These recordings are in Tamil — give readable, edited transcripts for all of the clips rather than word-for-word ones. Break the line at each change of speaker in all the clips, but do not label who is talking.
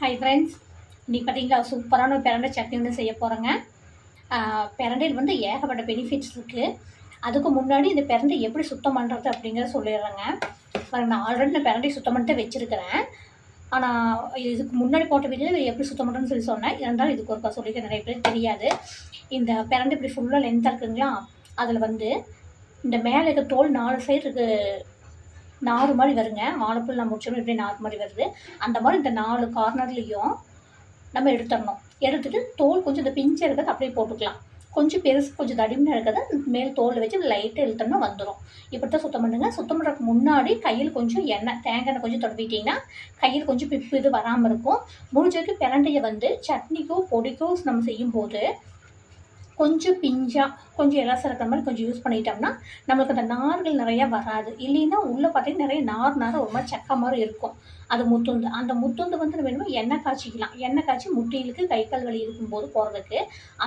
ஹை ஃப்ரெண்ட்ஸ், இன்றைக்கி பார்த்தீங்களா சூப்பரான ஒரு பிரண்டை சட்னி வந்து செய்ய போகிறேங்க. பிரண்டையில் வந்து ஏகப்பட்ட பெனிஃபிட்ஸ் இருக்குது. அதுக்கு முன்னாடி இந்த பிரண்டை எப்படி சுத்தம் பண்ணுறது அப்படிங்கிறத சொல்லிடுறேங்க. நான் ஆல்ரெடி பிரண்டை சுத்தம் பண்ணிட்டு வச்சுருக்கிறேன். ஆனால் இதுக்கு முன்னாடி போட்ட வீடியோவில் எப்படி சுத்தம் பண்ணுறதுன்னு சொன்னேன். இருந்தாலும் இதுக்கு ஒருக்கா சொல்லிக்க நிறைய பேர் தெரியாது. இந்த பிரண்டை இப்படி ஃபுல்லாக லென்த்தாக இருக்குங்களா, அதில் வந்து இந்த மேலே இருக்க தோல் 4 சைடு இருக்குது, நாறு மாதிரி வருங்க. வாழைப்பூல் நான் முடிச்சோம் எப்படி நாறு மாதிரி வருது, அந்த மாதிரி இந்த 4 கார்னர்லேயும் நம்ம எடுத்துடணும். எடுத்துகிட்டு தோல் கொஞ்சம் இந்த பிஞ்சை இருக்கிறது அப்படியே போட்டுக்கலாம். கொஞ்சம் பெருசு கொஞ்சம் தடிமனாக இருக்கிறத மேல் தோலில் வச்சு லைட்டாக இழுத்தோம்னா வந்துடும். இப்படி தான் சுத்தம் பண்ணுங்க. சுத்தம் பண்ணுறதுக்கு முன்னாடி கையில் கொஞ்சம் எண்ணெய், தேங்காய் எண்ணெய் கொஞ்சம் தடவிட்டிங்கன்னா கையில் கொஞ்சம் பிப்பு இது வராமல் இருக்கும். முடிஞ்ச வரைக்கும் பிரண்டையை வந்து சட்னிக்கோ பொடிக்கோ நம்ம செய்யும்போது கொஞ்சம் பிஞ்சாக கொஞ்சம் இலசம் இருக்கிற மாதிரி கொஞ்சம் யூஸ் பண்ணிட்டோம்னா நம்மளுக்கு அந்த நார்கள் நிறையா வராது. இல்லைன்னா உள்ளே பார்த்தீங்கன்னா நிறைய நார் ஒரு மாதிரி சக்கை மாதிரி இருக்கும். அது முத்துந்து, அந்த முத்துந்து வந்து நம்ம வேணுமோ எண்ணெய் காய்ச்சிக்கலாம். எண்ணெய் காய்ச்சி முட்டிகளுக்கு கை கால் வலி இருக்கும்போது போகிறதுக்கு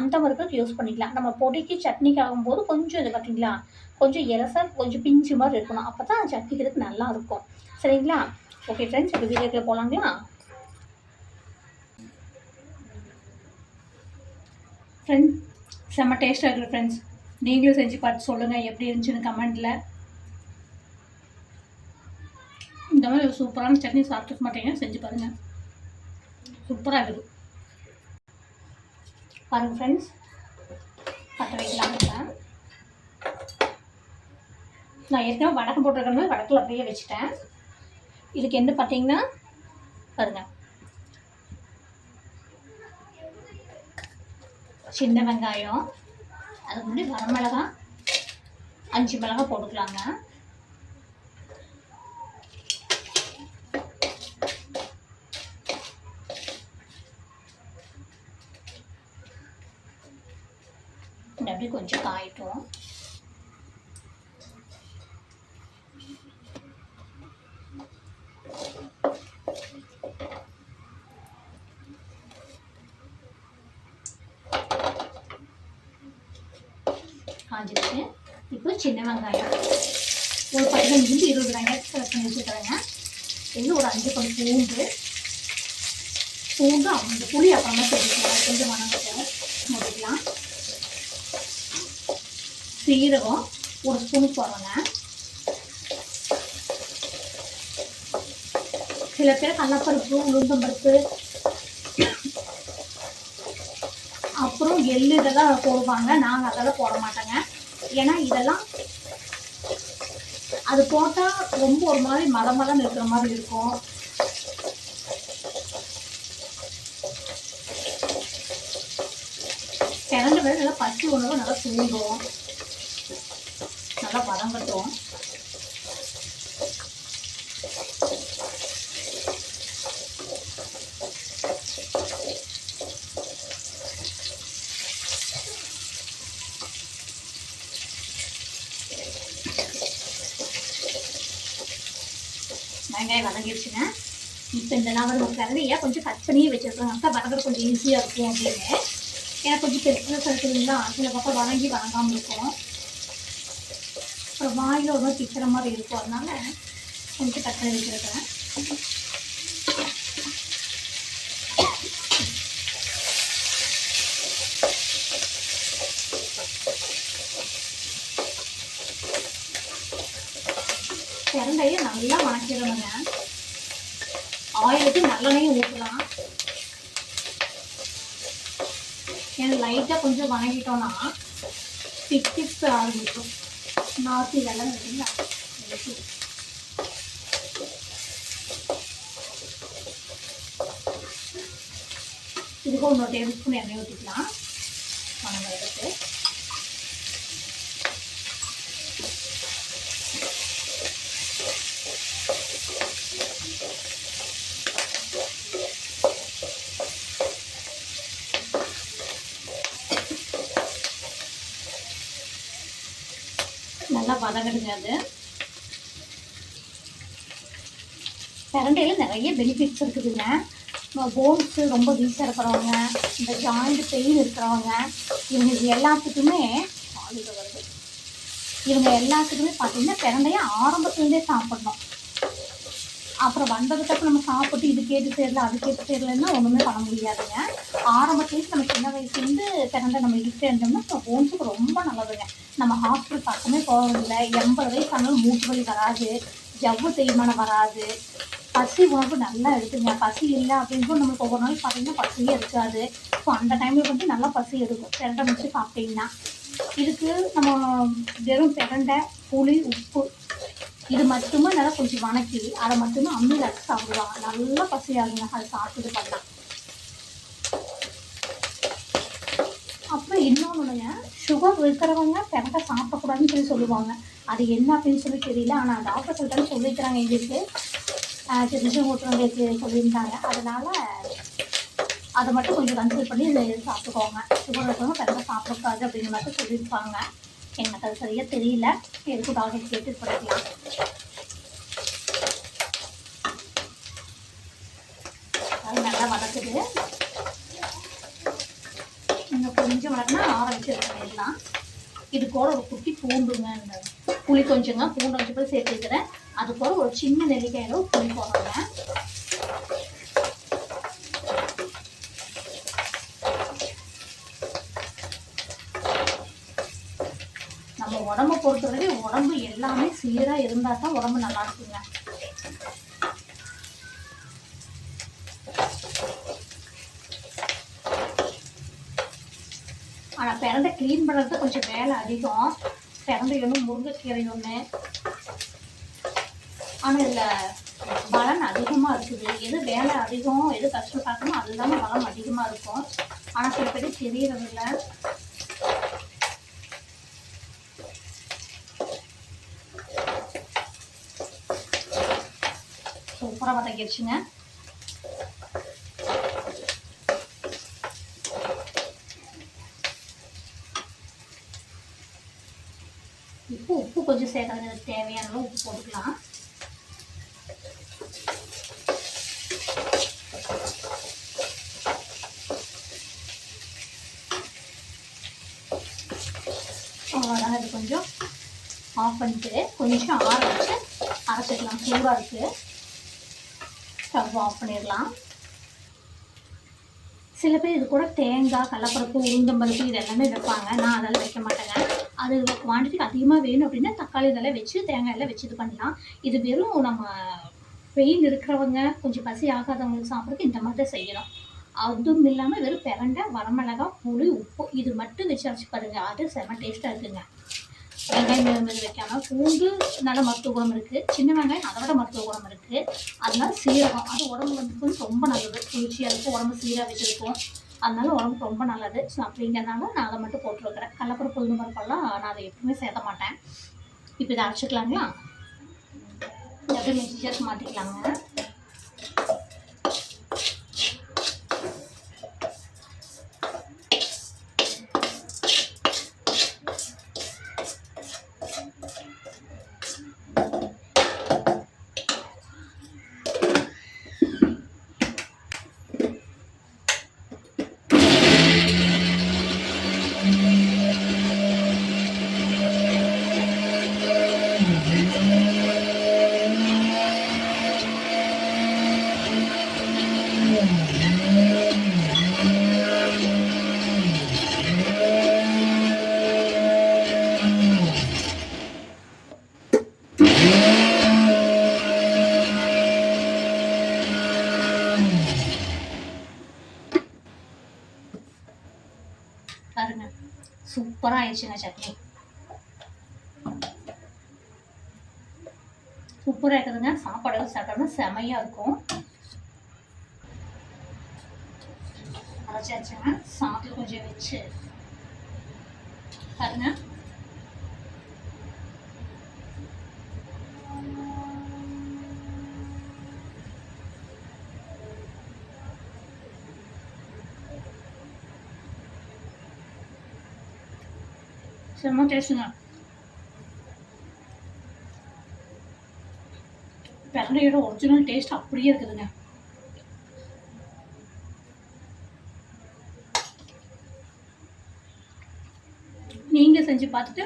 அந்த மாதிரி யூஸ் பண்ணிக்கலாம். நம்ம பொடிக்கு சட்னிக்கு ஆகும்போது கொஞ்சம் இது பார்த்தீங்களா கொஞ்சம் இலசா கொஞ்சம் பிஞ்சு மாதிரி இருக்கணும். அப்போ தான் சட்னிக்கிறதுக்கு நல்லா இருக்கும். சரிங்களா? ஓகே ஃப்ரெண்ட்ஸ், இப்போ வீடியோக்குள்ள போகலாங்களா? ஃப்ரெண்ட்ஸ், செம்ம டேஸ்ட்டாக இருக்குது ஃப்ரெண்ட்ஸ். நீங்களும் செஞ்சு பார்த்து சொல்லுங்கள் எப்படி இருந்துச்சுன்னு கமெண்ட்டில். இந்த மாதிரி ஒரு சூப்பரான சட்னி சாப்பிட்டு மாட்டீங்க, செஞ்சு பாருங்கள். சூப்பராக இருக்குது பாருங்கள் ஃப்ரெண்ட்ஸ். பற்ற வைக்கலாம். நான் ஏற்கனவே வடக்கு போட்டிருக்கேன், வடக்கில் அப்படியே வச்சுட்டேன். இதுக்கு என்ன பார்த்தீங்கன்னா பாருங்கள், சின்ன வெங்காயம், அதுக்கு முன்னாடி வரமிளகா 5 மிளகா போட்டுக்கலாங்க. அப்படியே கொஞ்சம் காயிட்டும். காஞ்சிடுச்சு. இப்போ சின்ன வெங்காயம் ஒரு 15-20 வெங்காயம் செலக்ட் பண்ணி வச்சுக்கிறேங்க. இது ஒரு 5 பல் பூண்டு அந்த புளி அப்புறமா சேர்த்துக்கலாம். கொஞ்சம் வணங்கட்டும், முடிக்கலாம். சீரகம் ஒரு ஸ்பூன் போடுறேங்க. சில பேர் கடலைப்பருப்பு, உளுந்தம்பருப்பு, அப்புறம் எள்ளு இதெல்லாம் போடுவாங்க. நாங்கள் அதெல்லாம் போட மாட்டோங்க. ஏன்னா இதெல்லாம் அது போட்டால் ரொம்ப ஒரு மாதிரி மதமதம் இருக்கிற மாதிரி இருக்கும். கிழங்கு வேலை நல்லா பச்சை உணவு நல்லா தூண்டும், நல்லா வதங்கட்டும். வெங்காயம் வதங்கிடுச்சுங்க. இப்போ இந்த நான் வந்து கரண்டியை கொஞ்சம் கட் பண்ணி வச்சுருக்கேன். அப்போ வதங்குறது கொஞ்சம் ஈஸியாக இருக்கும் அப்படின்னு. ஏன்னா கொஞ்சம் பெருசாக இருக்குதுங்களா, சில பக்கம் வதங்காமல் இருக்கும். அப்புறம் வாயில் ஒரு மாதிரி பிக்கிற மாதிரி இருக்கும். அதனால கொஞ்சம் கட் பண்ணி வச்சுருக்கேன். பிரண்டையை நல்லா வணக்கிடணுங்க. ஆயிலுக்கு நல்லெண்ணையும் ஊற்றலாம். ஏன்னா லைட்டாக கொஞ்சம் வணங்கிட்டோம்னா பிக்ஸ் ஆரம்பிக்கும். நார்த்தி இதெல்லாம் இருக்குங்களா, இதுக்கு 1 டேபிள் ஸ்பூன் எண்ணெய் ஊற்றிக்கலாம். வணங்கிறதுக்கு நல்லா வதங்கிடுங்க. அது பிரண்டையில் நிறைய பெனிஃபிட்ஸ் இருக்குதுங்க. போன்ஸு ரொம்ப வீக்காக இருக்கிறவங்க, இந்த ஜாயிண்ட் பெயின் இருக்கிறவங்க, இவங்க எல்லாத்துக்குமே வருது. இவங்க எல்லாத்துக்குமே பார்த்தீங்கன்னா பிரண்டையை ஆரம்பத்துலேருந்தே சாப்பிடணும். அப்புறம் வந்ததுக்கப்புறம் நம்ம சாப்பிட்டு இது கேட்டு சேரல அது கேட்டு சேரலன்னா ஒன்றுமே பண்ண முடியாதுங்க. ஆரம்பத்துலேருந்து நம்ம சின்ன வயசுலேருந்து பிரண்டை நம்ம எடுத்துகிட்டே இருந்தோம்னா போன்ஸுக்கு ரொம்ப நல்லதுங்க. நம்ம ஹாஸ்பிட்டல் பக்கமே போகிறதில்ல. 80 வயசு ஆனாலும் மூட்டு வலி வராது, ஜவ்வு தேய்மானம் வராது, பசி உணவு நல்லா எடுக்குங்க. பசி இல்லை அப்படின்னு நம்மளுக்கு ஒவ்வொரு நாள் பார்த்தீங்கன்னா பசியே இருக்காது. ஸோ அந்த டைமில் வந்து நல்லா பசி எடுக்கும் பிரண்டை முடிச்சு சாப்பிட்டிங்கன்னா. இதுக்கு நம்ம வெறும் பிரண்டை, புளி, உப்பு இது மட்டுமே நல்லா கொஞ்சம் வணக்கி அதை மட்டுமே அம்மியில் அரைச்சி சாப்பிடுவாங்க. நல்லா பசியாகுங்க அதை சாப்பிட்டு பண்ணலாம். அப்புறம் இன்னொன்றுங்க, சுகர் இருக்கிறவங்க பிரண்டை சாப்பிடக்கூடாதுன்னு சொல்லுவாங்க. அது என்ன அப்படின்னு தெரியல. ஆனால் டாக்டர் சொல்லிட்டாலும் சொல்லிக்கிறாங்க. எங்களுக்கு தெரிஞ்ச ஓட்டுறவங்களுக்கு சொல்லியிருந்தாங்க. அதனால் அதை மட்டும் கொஞ்சம் கன்சல்ட் பண்ணி இதை சாப்பிட்டுக்கோங்க. சுகர் இருக்கிறவங்க பிரண்டை சாப்பிடக்கூடாது அப்படிங்கிற மாதிரி சொல்லியிருப்பாங்க. எனக்கு அது சரியாக தெரியல. எதுக்கும் டாக்டர் கேட்டு பண்ணிக்கலாம். அது நல்லா வதக்குது. இன்னும் கொஞ்சம் வளர்னா ஆற வச்சு பண்ணிடலாம். இது கூட ஒரு குட்டி பூண்டுங்க, இந்த புளி கொஞ்சங்க, பூண்டு கொஞ்சம் போய் சேர்த்துக்கிறேன். அது கூட ஒரு சின்ன நெல்லிக்காயில புளி போடுறேங்க. நம்ம உடம்பை பொறுத்தவரைக்கும் உடம்பு எல்லாமே சீராக இருந்தால் தான் உடம்பு நல்லா இருக்குங்க. ஆனால் பிரண்டை க்ளீன் பண்ணுறது கொஞ்சம் வேலை அதிகம். பிரண்டை ஒன்று, முருங்கைக்கீரை ஒன்று. ஆனால் இதில் பலன் அதிகமாக இருக்குது. எது வேலை அதிகம், எது கஷ்டப்படணும் அதுதானே பலம் அதிகமாக இருக்கும். ஆனால் சில பேர் தெரியறதில்ல. சூப்பராக வதக்கிடுச்சுங்க. இப்போ உப்பு கொஞ்சம் சேர்க்கறது தேவையான அளவு உப்பு போட்டுக்கலாம். அவ்வளோதாங்க. இது கொஞ்சம் ஆஃப் பண்ணிட்டு கொஞ்சம் ஆற வச்சு அரைச்சிக்கலாம். சூடாக இருக்குது. ஸ்டவ் ஆஃப் பண்ணிடலாம். சில பேர் இது கூட தேங்காய், கடலப்பருப்பு, உளுந்தம்பருப்பு இது எல்லாமே வைப்பாங்க. நான் அதெல்லாம் வைக்க மாட்டேங்க. அது குவான்டிட்டி அதிகமாக வேணும் அப்படின்னா தக்காளி இதெல்லாம் வச்சு தேங்காய் எல்லாம் வச்சு இது பண்ணலாம். இது வெறும் நம்ம வெயில் இருக்கிறவங்க, கொஞ்சம் பசி ஆகாதவங்களுக்கு சாப்பிட்றதுக்கு இந்த மாதிரி தான் செய்யணும். அதுவும் இல்லாமல் வெறும் பிரண்டை, வரமிளகாய், புளி, உப்பு இது மட்டும் வச்சு அரைச்சி பாருங்கள். அது செம்ம டேஸ்ட்டாக இருக்குங்க. வெங்காயம் இது வைக்காமல் பூண்டு நல்ல மருத்துவ குணம் இருக்குது. சின்ன வெங்காயம் அதை விட மருத்துவ குணம் இருக்குது. அதனால சீரகம் அது உடம்பு வந்து ரொம்ப நல்லது. குளிர்ச்சியாக இருக்கும், உடம்பு சீராக வச்சுருக்கும். அதனால உடம்புக்கு ரொம்ப நல்லது. ஸோ அப்படிங்கிறனால நான் அதை மட்டும் போட்டுருக்கிறேன். கடலப்பருப்பு, உளுந்து பருப்பெல்லாம் நான் அதை எப்பவுமே சேர்த்த மாட்டேன். இப்போ இதை அரைச்சிக்கலாங்களா? எப்படி மிக்சர் மாற்றிக்கலாங்க. பாருங்க, சூப்பராக ஆயிடுச்சுங்க சட்னி. சூப்பராக இருக்குதுங்க. சாப்பாடு சாப்பிட்டோம்னா செமையாக இருக்கும். அரைச்சாச்சுங்க. சாப்பிட்டு கொஞ்சம் வச்சு பாருங்க. செம்ம டேஸ்ட்டுங்க. பிரண்டையோட ஒரிஜினல் டேஸ்ட் அப்படியே இருக்குதுங்க. நீங்கள் செஞ்சு பார்த்துட்டு